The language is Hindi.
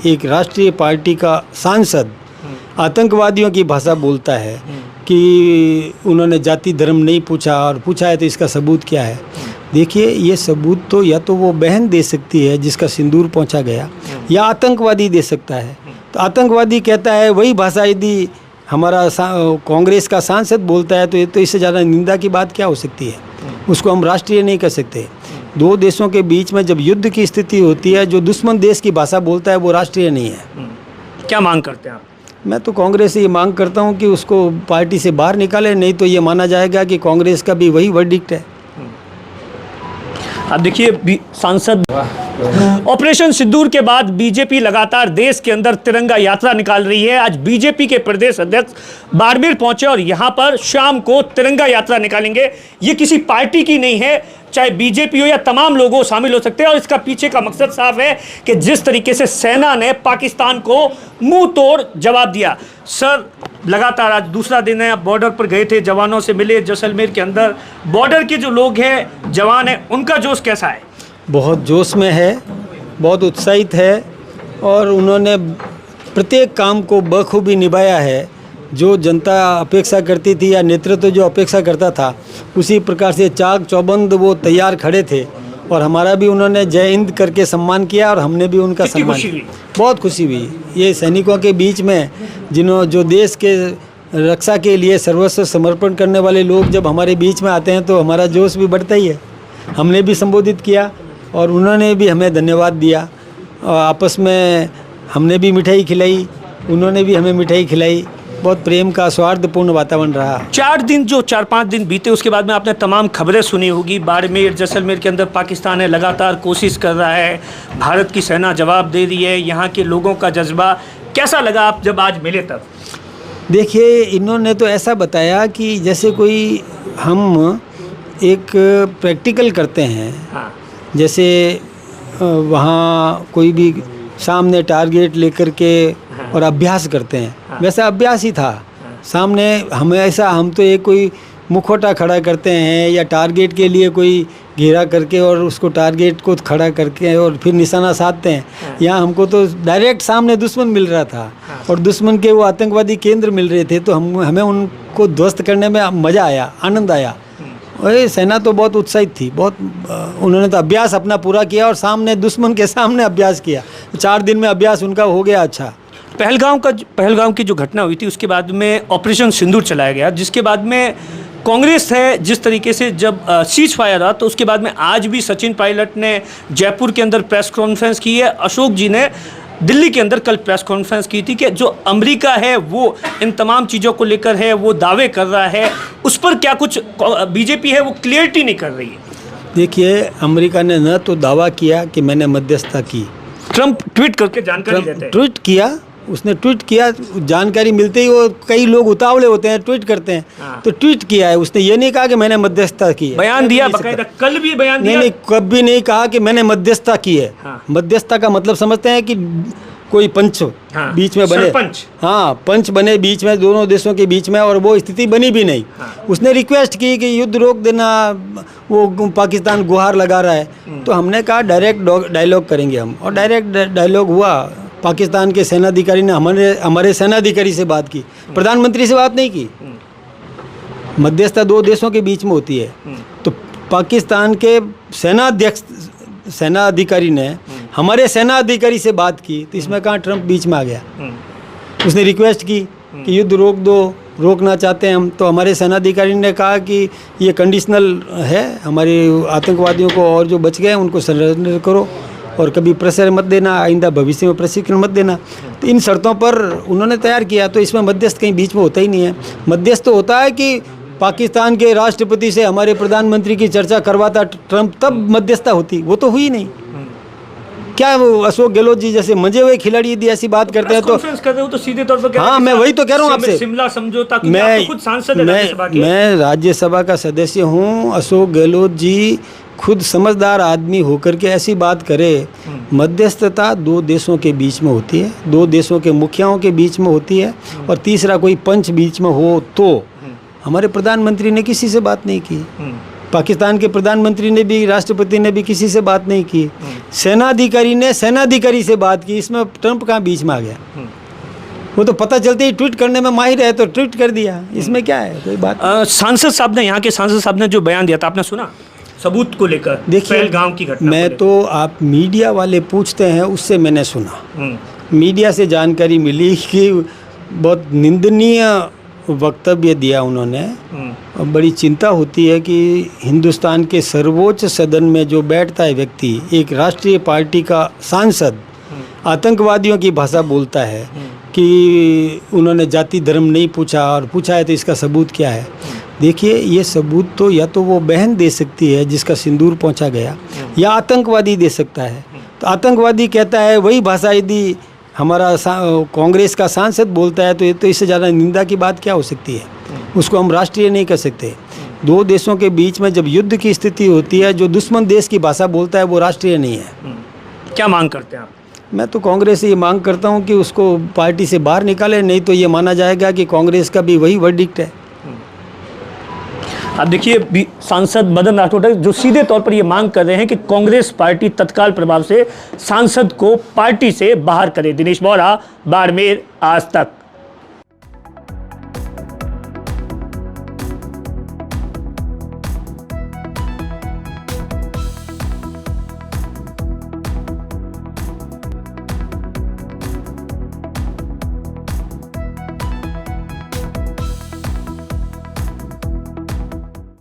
एक राष्ट्रीय पार्टी का सांसद आतंकवादियों की भाषा बोलता है कि उन्होंने जाति धर्म नहीं पूछा, और पूछा है तो इसका सबूत क्या है? देखिए, ये सबूत तो या तो वो बहन दे सकती है जिसका सिंदूर पहुंचा गया, या आतंकवादी दे सकता है। तो आतंकवादी कहता है वही भाषा यदि हमारा कांग्रेस का सांसद बोलता है तो ये तो इससे ज़्यादा निंदा की बात क्या हो सकती है? उसको हम राष्ट्रीय नहीं कर सकते। दो देशों के बीच में जब युद्ध की स्थिति होती है, जो दुश्मन देश की भाषा बोलता है वो राष्ट्रीय नहीं है। क्या मांग करते हैं आप? मैं तो कांग्रेस से ये मांग करता हूं कि उसको पार्टी से बाहर निकाले, नहीं तो ये माना जाएगा कि कांग्रेस का भी वही वर्डिक्ट है। अब देखिए, सांसद ऑपरेशन सिंदूर के बाद बीजेपी लगातार देश के अंदर तिरंगा यात्रा निकाल रही है। आज बीजेपी के प्रदेश अध्यक्ष बाड़मेर पहुंचे और यहां पर शाम को तिरंगा यात्रा निकालेंगे। ये किसी पार्टी की नहीं है, चाहे बीजेपी हो या तमाम लोग शामिल हो सकते हैं, और इसका पीछे का मकसद साफ है कि जिस तरीके से सेना ने पाकिस्तान को मुंह तोड़ जवाब दिया। सर, लगातार आज दूसरा दिन है, आप बॉर्डर पर गए थे, जवानों से मिले जैसलमेर के अंदर। बॉर्डर के जो लोग हैं, जवान हैं, उनका जोश कैसा है? बहुत जोश में है, बहुत उत्साहित है, और उन्होंने प्रत्येक काम को बखूबी निभाया है। जो जनता अपेक्षा करती थी या नेतृत्व जो अपेक्षा करता था, उसी प्रकार से चाक चौबंद वो तैयार खड़े थे, और हमारा भी उन्होंने जय हिंद करके सम्मान किया और हमने भी उनका सम्मान किया। बहुत खुशी हुई। ये सैनिकों के बीच में जो देश के रक्षा के लिए सर्वस्व समर्पण करने वाले लोग जब हमारे बीच में आते हैं तो हमारा जोश भी बढ़ता ही है। हमने भी संबोधित किया और उन्होंने भी हमें धन्यवाद दिया, और आपस में हमने भी मिठाई खिलाई, उन्होंने भी हमें मिठाई खिलाई। बहुत प्रेम का सौहार्दपूर्ण वातावरण रहा। 4-5 दिन बीते, उसके बाद में आपने तमाम खबरें सुनी होगी। बाड़मेर, जैसलमेर के अंदर पाकिस्तान है लगातार कोशिश कर रहा है, भारत की सेना जवाब दे रही है। यहाँ के लोगों का जज्बा कैसा लगा आप जब आज मिले तब? देखिए, इन्होंने तो ऐसा बताया कि जैसे कोई हम एक प्रैक्टिकल करते हैं। हाँ। जैसे वहाँ कोई भी सामने टारगेट लेकर के और अभ्यास करते हैं, वैसा अभ्यास ही था। सामने हमेशा हम तो एक कोई मुखौटा खड़ा करते हैं या टारगेट के लिए कोई घेरा करके और उसको टारगेट को खड़ा करके और फिर निशाना साधते हैं। यहाँ हमको तो डायरेक्ट सामने दुश्मन मिल रहा था, और दुश्मन के वो आतंकवादी केंद्र मिल रहे थे, तो हमें उनको ध्वस्त करने में मज़ा आया, आनंद आया। और सेना तो बहुत उत्साहित थी, बहुत उन्होंने तो अभ्यास अपना पूरा किया और सामने दुश्मन के सामने अभ्यास किया। 4 दिन में अभ्यास उनका हो गया। अच्छा, पहलगाम की जो घटना हुई थी उसके बाद में ऑपरेशन सिंदूर चलाया गया, जिसके बाद में कांग्रेस है जिस तरीके से जब सीज फायर रहा, तो उसके बाद में आज भी सचिन पायलट ने जयपुर के अंदर प्रेस कॉन्फ्रेंस की है, अशोक जी ने दिल्ली के अंदर कल प्रेस कॉन्फ्रेंस की थी कि जो अमेरिका है वो इन तमाम चीज़ों को लेकर है, वो दावे कर रहा है, उस पर क्या कुछ बीजेपी है वो क्लियरिटी नहीं कर रही है? देखिए, अमेरिका ने न तो दावा किया कि मैंने मध्यस्थता की, ट्रंप ट्वीट करके जानकारी देते हैं। ट्वीट किया, उसने ट्वीट किया, जानकारी मिलते ही वो कई लोग उतावले होते हैं, ट्वीट करते हैं। हाँ। तो ट्वीट किया है उसने, ये नहीं कहा कि मैंने मध्यस्थता की है। बयान दिया बकायदा, कल भी बयान दिया। नहीं, कभी नहीं कहा कि मैंने मध्यस्थता की है। हाँ। मध्यस्थता का मतलब समझते हैं कि कोई पंच हाँ। बीच में बने, सरपंच। हाँ, पंच बने बीच में, दोनों देशों के बीच में, और वो स्थिति बनी भी नहीं। हाँ। उसने रिक्वेस्ट की कि युद्ध रोक देना, वो पाकिस्तान गुहार लगा रहा है। तो हमने कहा डायरेक्ट डायलॉग करेंगे हम, और डायरेक्ट डायलॉग हुआ। पाकिस्तान के सेनाधिकारी ने हमारे सेनाधिकारी से बात की, प्रधानमंत्री से बात नहीं की। मध्यस्थता 2 देशों के बीच में होती है। तो पाकिस्तान के सेनाधिकारी ने हमारे सेनाधिकारी से बात की, तो इसमें कहाँ ट्रंप बीच में आ गया। उसने रिक्वेस्ट की कि युद्ध रोक दो, रोकना चाहते हैं हम। तो हमारे सेनाधिकारी ने कहा कि ये कंडीशनल है, हमारे आतंकवादियों को और जो बच गए उनको सरेंडर करो, और कभी प्रेशर मत देना, आइंदा भविष्य में प्रशिक्षण मत देना। तो इन शर्तों पर उन्होंने तैयार किया। तो इसमें मध्यस्थ कहीं बीच में होता ही नहीं है। मध्यस्थ तो होता है कि पाकिस्तान के राष्ट्रपति से हमारे प्रधानमंत्री की चर्चा करवाता ट्रंप, तब मध्यस्थता होती। वो तो हुई नहीं। क्या वो अशोक गहलोत जी जैसे मजे हुए खिलाड़ी यदि ऐसी बात करते हैं तो सीधे तौर पर, हाँ, मैं वही तो कह रहा हूँ आपसे, शिमला समझौता, मैं खुद सांसद है राज्यसभा के। मैं राज्यसभा का सदस्य हूँ। अशोक गहलोत जी खुद समझदार आदमी होकर के ऐसी बात करे। मध्यस्थता 2 देशों के बीच में होती है, 2 देशों के मुखियाओं के बीच में होती है, और तीसरा कोई पंच बीच में हो तो। हमारे प्रधानमंत्री ने किसी से बात नहीं की। पाकिस्तान के प्रधानमंत्री ने भी, राष्ट्रपति ने भी किसी से बात नहीं की। सेनाधिकारी ने सेनाधिकारी से बात की, इसमें ट्रंप कहाँ बीच में आ गया? वो तो पता चलते ही ट्वीट करने में माहिर है तो ट्वीट कर दिया, इसमें क्या है, कोई बात। सांसद साहब ने, यहाँ के सांसद साहब ने जो बयान दिया था, आपने सुना सबूत को लेकर? देखिए, पहलगाम की घटना मैं तो, आप मीडिया वाले पूछते हैं, उससे मैंने सुना, मीडिया से जानकारी मिली कि बहुत निंदनीय वक्तव्य दिया उन्होंने। और बड़ी चिंता होती है कि हिंदुस्तान के सर्वोच्च सदन में जो बैठता है व्यक्ति, एक राष्ट्रीय पार्टी का सांसद, आतंकवादियों की भाषा बोलता है कि उन्होंने जाति धर्म नहीं पूछा, और पूछा है तो इसका सबूत क्या है? देखिए, ये सबूत तो या तो वो बहन दे सकती है जिसका सिंदूर पहुंचा गया, या आतंकवादी दे सकता है। तो आतंकवादी कहता है, वही भाषा यदि हमारा कांग्रेस का सांसद बोलता है तो ये तो इससे ज़्यादा निंदा की बात क्या हो सकती है? उसको हम राष्ट्रीय नहीं कर सकते। दो देशों के बीच में जब युद्ध की स्थिति होती है, जो दुश्मन देश की भाषा बोलता है वो राष्ट्रीय नहीं है। क्या मांग करते हैं आप? मैं तो कांग्रेस से ये मांग करता हूँ कि उसको पार्टी से बाहर निकाले, नहीं तो ये माना जाएगा कि कांग्रेस का भी वही वर्डिक्ट है। अब देखिए, सांसद मदन राठौड़ जो सीधे तौर पर ये मांग कर रहे हैं कि कांग्रेस पार्टी तत्काल प्रभाव से सांसद को पार्टी से बाहर करे। दिनेश बोरा, बाड़मेर, आज तक।